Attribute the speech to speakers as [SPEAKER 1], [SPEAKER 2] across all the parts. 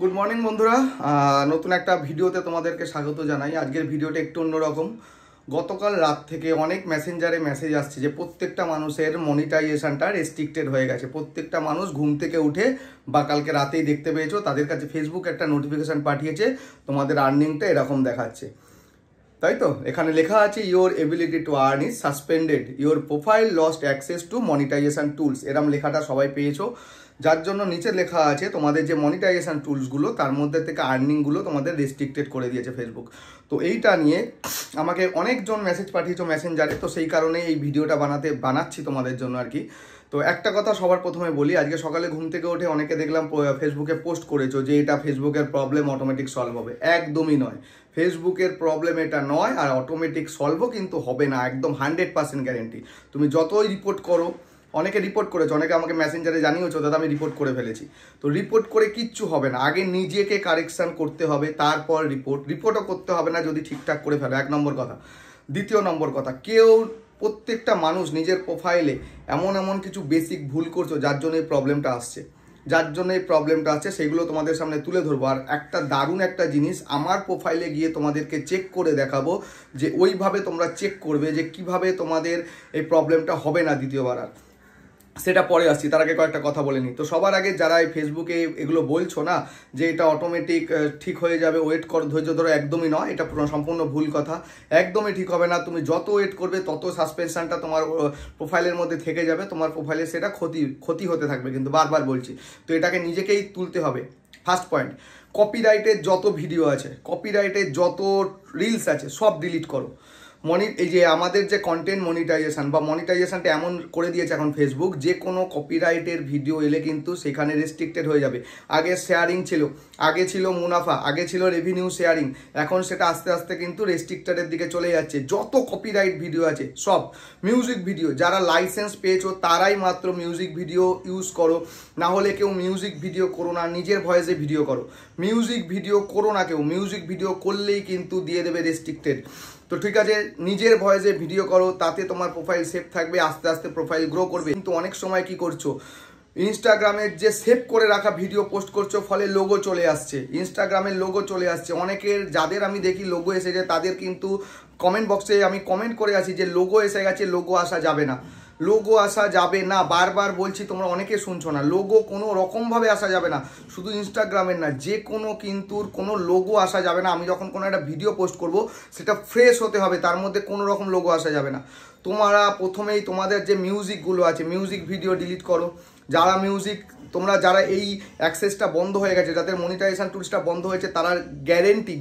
[SPEAKER 1] Good morning বন্ধুরা, নতুন একটা ভিডিওতে তোমাদেরকে স্বাগত জানাই। আজকের ভিডিওটা একটু অন্যরকম। গতকাল রাত থেকে অনেক মেসেঞ্জারে মেসেজ আসছে যে প্রত্যেকটা মানুষের মনিটাইজেশনটা রেস্ট্রিক্টেড হয়ে গেছে। প্রত্যেকটা মানুষ ঘুম থেকে উঠে বা কালকে রাতেই দেখতে পেয়েছো, তাদের কাছে ফেসবুক একটা নোটিফিকেশান পাঠিয়েছে তোমাদের আর্নিংটা এরকম দেখাচ্ছে, তাই তো? এখানে লেখা আছে your ability to earn is suspended, your profile lost access to monetization tools. এরম লেখাটা সবাই পেয়েছো, যার জন্য নিচে লেখা আছে তোমাদের যে মনিটাইজেশন টুলসগুলো তার মধ্যে থেকে আর্নিংগুলো তোমাদের রেস্ট্রিক্টেড করে দিয়েছে ফেসবুক। তো এইটা নিয়ে আমাকে অনেকজন মেসেজ পাঠিয়েছো মেসেঞ্জারে, তো সেই কারণে এই ভিডিওটা বানাচ্ছি তোমাদের জন্য আর কি। তো একটা কথা সবার প্রথমে বলি, আজকে সকালে ঘুম থেকে উঠে অনেকে দেখলাম ফেসবুকে পোস্ট করেছো যে এটা ফেসবুকের প্রবলেম অটোমেটিক সলভ হবে। একদমই নয়, ফেসবুকের প্রবলেম এটা নয়, আর অটোমেটিক সলভও কিন্তু হবে না, একদম 100% গ্যারেন্টি। তুমি যতই রিপোর্ট করো, অনেকে রিপোর্ট করেছো, অনেকে আমাকে মেসেঞ্জারে জানিয়েছো দাদা আমি রিপোর্ট করে ফেলেছি। তো রিপোর্ট করে কিচ্ছু হবে না, আগে নিজেকে কারেকশান করতে হবে, তারপর রিপোর্টও করতে হবে না যদি ঠিকঠাক করে ফেলো, 1 নম্বর কথা। দ্বিতীয় নম্বর কথা, প্রত্যেকটা মানুষ নিজের প্রোফাইলে এমন কিছু বেসিক ভুল করছো যার জন্য এই প্রবলেমটা আসছে, সেগুলো তোমাদের সামনে তুলে ধরবো। আর একটা দারুণ একটা জিনিস আমার প্রোফাইলে গিয়ে তোমাদেরকে চেক করে দেখাবো, যে ওইভাবে তোমরা চেক করবে যে কিভাবে তোমাদের এই প্রবলেমটা হবে না দ্বিতীয়বার। আর সেটা পরে আসছি, তার আগে কয়েকটা কথা বলে নিই। তো সবার আগে যারা এই ফেসবুকে এগুলো বলছো না যে এটা অটোমেটিক ঠিক হয়ে যাবে, ওয়েট কর, ধৈর্য ধরো, একদমই নয়, এটা সম্পূর্ণ ভুল কথা। একদমই ঠিক হবে না। তুমি যত ওয়েট করবে তত সাসপেনশনটা তোমার প্রোফাইলের মধ্যে থেকে যাবে, তোমার প্রোফাইলে সেটা ক্ষতি হতে থাকবে, কিন্তু বারবার বলছি। তো এটাকে নিজেকেই তুলতে হবে। ফার্স্ট পয়েন্ট, কপিরাইটের যত ভিডিও আছে, কপিরাইটের যত রিলস আছে সব ডিলিট করো। এই যে আমাদের যে কন্টেন্ট মনিটাইজেশন বা মনিটাইজেশনটা এমন করে দিয়েছে এখন ফেসবুক, যে কোনো কপিরাইটের ভিডিও এলে কিন্তু সেখানে রেস্ট্রিক্টেড হয়ে যাবে। আগে শেয়ারিং ছিল, আগে ছিল মুনাফা, আগে ছিল রেভিনিউ শেয়ারিং, এখন সেটা আস্তে আস্তে কিন্তু রেস্ট্রিক্টেডের দিকে চলে যাচ্ছে। যত কপিরাইট ভিডিও আছে সব, মিউজিক ভিডিও যারা লাইসেন্স পেয়েছো তারাই মাত্র মিউজিক ভিডিও ইউজ করো, না হলে কেউ মিউজিক ভিডিও করো না, নিজের ভয়েসে ভিডিও করো। মিউজিক ভিডিও করো না কেউ, মিউজিক ভিডিও করলেই কিন্তু দিয়ে দেবে রেস্ট্রিক্টেড। তো ঠিক আছে, নিজের ভয়েসে ভিডিও করো, তাতে তোমার প্রোফাইল সেভ থাকবে, আস্তে আস্তে প্রোফাইল গ্রো করবে। কিন্তু অনেক সময় কি করছো, ইনস্টাগ্রামের যে সেভ করে রাখা ভিডিও পোস্ট করছো, ফলে লোগো চলে আসছে, ইনস্টাগ্রামের লোগো চলে আসছে। অনেকের যাদের আমি দেখি লোগো এসেছে, তাদের কিন্তু কমেন্ট বক্সে আমি কমেন্ট করে আছি যে লোগো এসে গেছে, লোগো আসা যাবে না, লোগো আসা যাবে না। বারবার বলছি, তোমরা অনেকে শুনছো না। লোগো কোনো রকমভাবে আসা যাবে না, শুধু ইনস্টাগ্রামের না, যে কোনো কিন্তু কোনো লোগো আসা যাবে না। আমি যখন কোনো একটা ভিডিও পোস্ট করব, সেটা ফ্রেশ হতে হবে, তার মধ্যে কোনো রকম লোগো আসা যাবে না। তোমরা প্রথমেই তোমাদের যে মিউজিকগুলো আছে, মিউজিক ভিডিও ডিলিট করো। যারা এই অ্যাক্সেসটা বন্ধ হয়ে গেছে, যাদের মনিটাইজেশন টুলসটা বন্ধ হয়েছে, তারা গ্যারেন্টি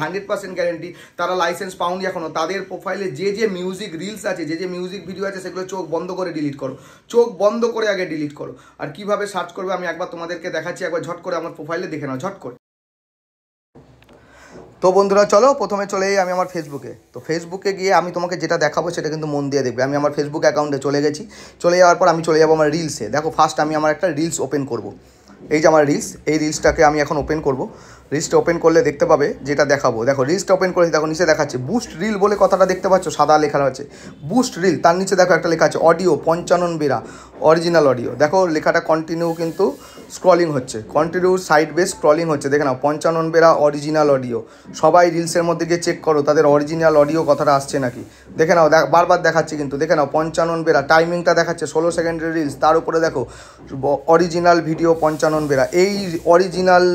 [SPEAKER 1] 100% গ্যারেন্টি তারা লাইসেন্স পাওনি এখনও। তাদের প্রোফাইলে যে মিউজিক রিলস আছে, যে মিউজিক ভিডিও আছে, সেগুলো চোখ বন্ধ করে ডিলিট করো, চোখ বন্ধ করে আগে ডিলিট করো। আর কিভাবে সার্চ করবে আমি একবার তোমাদেরকে দেখাচ্ছি, একবার ঝট করে আমার প্রোফাইলে দেখে নাও, ঝট করে। তো বন্ধুরা চলো, প্রথমে চলে যাই আমি আমার ফেসবুকে। তো ফেসবুকে গিয়ে আমি তোমাকে যেটা দেখাবো সেটা কিন্তু মন দিয়ে দেখবে। আমি আমার ফেসবুক অ্যাকাউন্টে চলে গেছি, চলে যাওয়ার পর আমি চলে যাবো আমার রিলসে। দেখো, ফার্স্ট আমি আমার একটা রিলস ওপেন করব। এই যে আমার রিলস, এই রিলসটাকে আমি এখন ওপেন করব। রিলসটা ওপেন করলে দেখতে পাবে যেটা দেখাবো। দেখো, রিলসটা ওপেন করে দেখো, নিচে দেখাচ্ছে বুস্ট রিল বলে কথাটা দেখতে পাচ্ছ, সাদা লেখা আছে বুস্ট রিল। তার নিচে দেখো একটা লেখা আছে অডিও 55 বেরা অরিজিনাল অডিও। দেখো লেখাটা কন্টিনিউ কিন্তু স্ক্রলিং হচ্ছে, কন্টিনিউ সাইড বেস স্ক্রলিং হচ্ছে। দেখে নাও 55 বেরা অরিজিনাল অডিও। সবাই রিলসের মধ্যে গিয়ে চেক করো তাদের অরিজিনাল অডিও কথাটা আসছে নাকি। দেখে নাও, বারবার দেখাচ্ছে কিন্তু, দেখে নাও 55 বেরা, টাইমিংটা দেখাচ্ছে 16 সেকেন্ডের রিলস, তার উপরে দেখো অরিজিনাল ভিডিও 55 বেরা। এই অরিজিনাল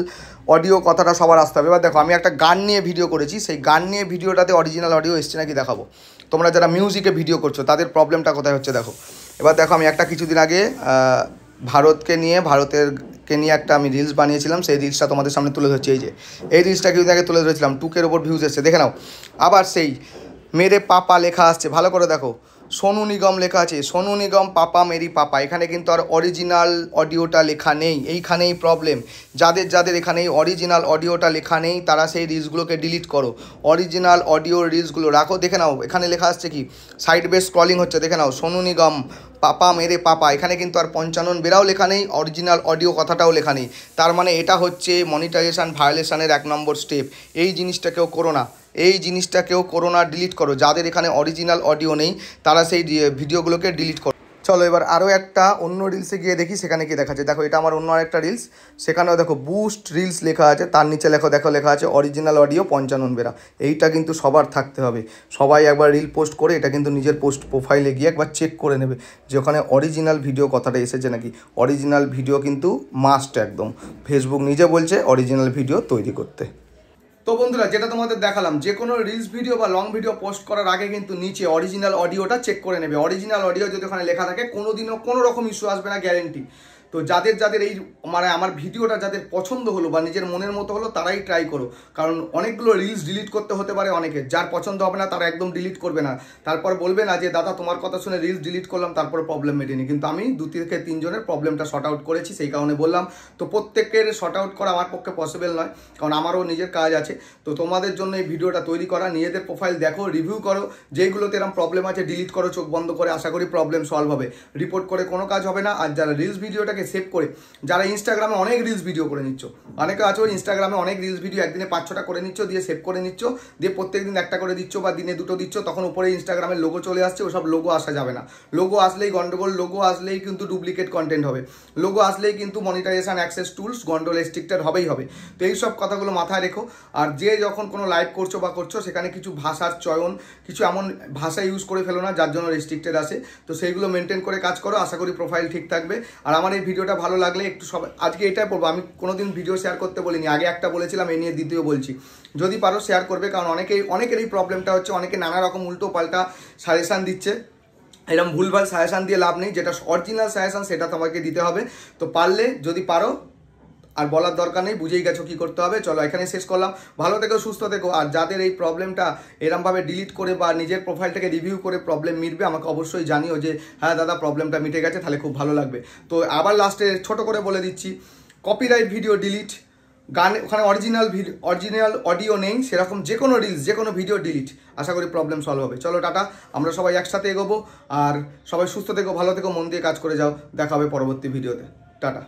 [SPEAKER 1] অডিও কথাটা সবার আসতে হবে। এবার দেখো, আমি একটা গান নিয়ে ভিডিও করেছি, সেই গান নিয়ে ভিডিওটাতে অরিজিনাল অডিও এসছে নাকি দেখাবো। তোমরা যারা মিউজিকে ভিডিও করছো তাদের প্রবলেমটা কোথায় হচ্ছে দেখো। এবার দেখো, আমি একটা কিছুদিন আগে ভারতকে নিয়ে একটা আমি রিলস বানিয়েছিলাম, সেই রিলসটা তোমাদের সামনে তুলে ধরছি। এই রিলসটা কিছুদিন আগে তুলে ধরেছিলাম, 2K ওপর ভিউজ এসছে, দেখে নাও। আবার সেই মেরে পাপা লেখা আসছে, ভালো করে দেখো, সোনু নিগম লেখা আছে, সোনু নিগম পাপা মেরি পাপা। এখানে কিন্তু আর অরিজিনাল অডিওটা লেখা নেই, এইখানেই প্রবলেম। যাদের এখানে অরিজিনাল অডিওটা লেখা নেই, তারা সেই রিলসগুলোকে ডিলিট করো, অরিজিনাল অডিওর রিলসগুলো রাখো। দেখে নাও, এখানে লেখা আসছে কি, সাইড বেস স্ক্রলিং হচ্ছে, দেখে নাও সোনু নিগম পাপা মেরে পাপা। এখানে কিন্তু আর 55 বেরাও লেখা নেই, অরিজিনাল অডিও কথাটাও লেখা নেই। তার মানে এটা হচ্ছে মনিটাইজেশন ভায়োলেশনের 1 নম্বর স্টেপ। এই জিনিসটা কেউ করো না, ডিলিট করো। যাদের এখানে অরিজিনাল অডিও নেই তারা সেই ভিডিওগুলোকে ডিলিট করো। চলো এবার আরও একটা অন্য রিলসে গিয়ে দেখি সেখানে কি দেখাচ্ছে। দেখো এটা আমার অন্য আরেকটা রিলস, সেখানেও দেখো বুস্ট রিলস লেখা আছে, তার নিচে দেখো লেখা আছে অরিজিনাল অডিও 55 বেরা। এইটা কিন্তু সবার থাকতে হবে, সবাই একবার রিল পোস্ট করে এটা কিন্তু নিজের পোস্ট প্রোফাইলে গিয়ে একবার চেক করে নেবে যে ওখানে অরিজিনাল ভিডিও কথাটা এসেছে নাকি। অরিজিনাল ভিডিও কিন্তু মাস্ট, একদম ফেসবুক নিজে বলছে অরিজিনাল ভিডিও তৈরি করতে। তো বন্ধুরা, যেটা তোমাদের দেখালাম, যে কোনো রিলস ভিডিও বা লং ভিডিও পোস্ট করার আগে কিন্তু নিচে অরিজিনাল অডিওটা চেক করে নেবে। অরিজিনাল অডিও যদি ওখানে লেখা থাকে কোনোদিনও কোনো রকম ইস্যু আসবে না, গ্যারেন্টি। তো যাদের এই মানে আমার ভিডিওটা যাদের পছন্দ হলো বা নিজের মনের মতো হলো তারাই ট্রাই করো, কারণ অনেকগুলো রিলস ডিলিট করতে হতে পারে অনেকে, যার পছন্দ হবে না তারা একদম ডিলিট করবে না, তারপর বলবে না যে দাদা তোমার কথা শুনে রিলস ডিলিট করলাম তারপর প্রবলেম মেটেনি। কিন্তু আমি 2 থেকে 3 জনের প্রবলেমটা শর্ট আউট করেছি, সেই কারণে বললাম। তো প্রত্যেকের শর্ট আউট করা আমার পক্ষে পসিবল নয়, কারণ আমারও নিজের কাজ আছে। তো তোমাদের জন্য এই ভিডিওটা তৈরি করা, নিজেদের প্রোফাইল দেখো, রিভিউ করো, যেইগুলোতে এরকম প্রবলেম আছে ডিলিট করো চোখ বন্ধ করে, আশা করি প্রবলেম সলভ হবে। রিপোর্ট করে কোনো কাজ হবে না। আর যারা রিলস ভিডিওটাকে সেভ করে, যারা ইনস্টাগ্রামে অনেক রিলস ভিডিও করে নিচ্ছ, অনেকে আছো ইনস্টাগ্রামে অনেক রিলস ভিডিও একদিনে 5-6টা করে নিচ্ছ, দিয়ে সেভ করে নিচ্ছ, দিয়ে প্রত্যেকদিন একটা করে দিচ্ছ বা দিনে 2টো দিচ্ছ, তখন উপরে ইনস্টাগ্রামের লোগো চলে আসছে। ওসব লোগো আসা যাবে না, লোগো আসলেই গন্ডগোল, লোগো আসলেই কিন্তু ডুপ্লিকেট কন্টেন্ট হবে, লোগো আসলেই কিন্তু মনিটাইজেশন অ্যাক্সেস টুলস গন্ডগোল রেস্ট্রিক্টেড হবেই হবে। তো এই সব কথাগুলো মাথায় রেখো। আর যে যখন কোনো লাইভ করছো বা করছো সেখানে কিছু ভাষার চয়ন, কিছু এমন ভাষা ইউজ করে ফেলো না যার জন্য রেস্ট্রিক্টেড আসে। তো সেইগুলো মেনটেন করে কাজ করো, আশা করি প্রোফাইল ঠিক থাকবে। আর আমার এই ভিডিওটা ভালো লাগলে একটু সবাই, আজকে এটাই বলবো, আমি কোনোদিন ভিডিও শেয়ার করতে বলিনি, আগে একটা বলেছিলাম, এই নিয়ে দ্বিতীয় বলছি, যদি পারো শেয়ার করবে, কারণ অনেকের এই প্রবলেমটা হচ্ছে, অনেকে নানা রকম উল্টো পাল্টা সাজেশান দিচ্ছে। এরকম ভুলভাল সাজেশান দিয়ে লাভ নেই, যেটা অরিজিনাল সাজেশান সেটা তোমাকে দিতে হবে। তো পারলে যদি পারো, আর বলার দরকার নেই, বুঝেই গেছো কী করতে হবে। চলো এখানে শেষ করলাম, ভালো থেকো, সুস্থ থেকো। আর যাদের এই প্রবলেমটা এরমভাবে ডিলিট করে বা নিজের প্রোফাইলটাকে রিভিউ করে প্রবলেম মিটবে, আমাকে অবশ্যই জানিও যে হ্যাঁ দাদা প্রবলেমটা মিটে গেছে, তাহলে খুব ভালো লাগবে। তো আবার লাস্টে ছোট করে বলে দিচ্ছি, কপিরাইট ভিডিও ডিলিট, গান ওখানে অরিজিনাল অডিও নেই সেরকম যে কোনো রিলস, যে কোনো ভিডিও ডিলিট, আশা করি প্রবলেম সলভ হবে। চলো টাটা, আমরা সবাই একসাথে এগোবো। আর সবাই সুস্থ থেকো, ভালো থেকো, মন দিয়ে কাজ করে যাও। দেখা হবে পরবর্তী ভিডিওতে, টাটা।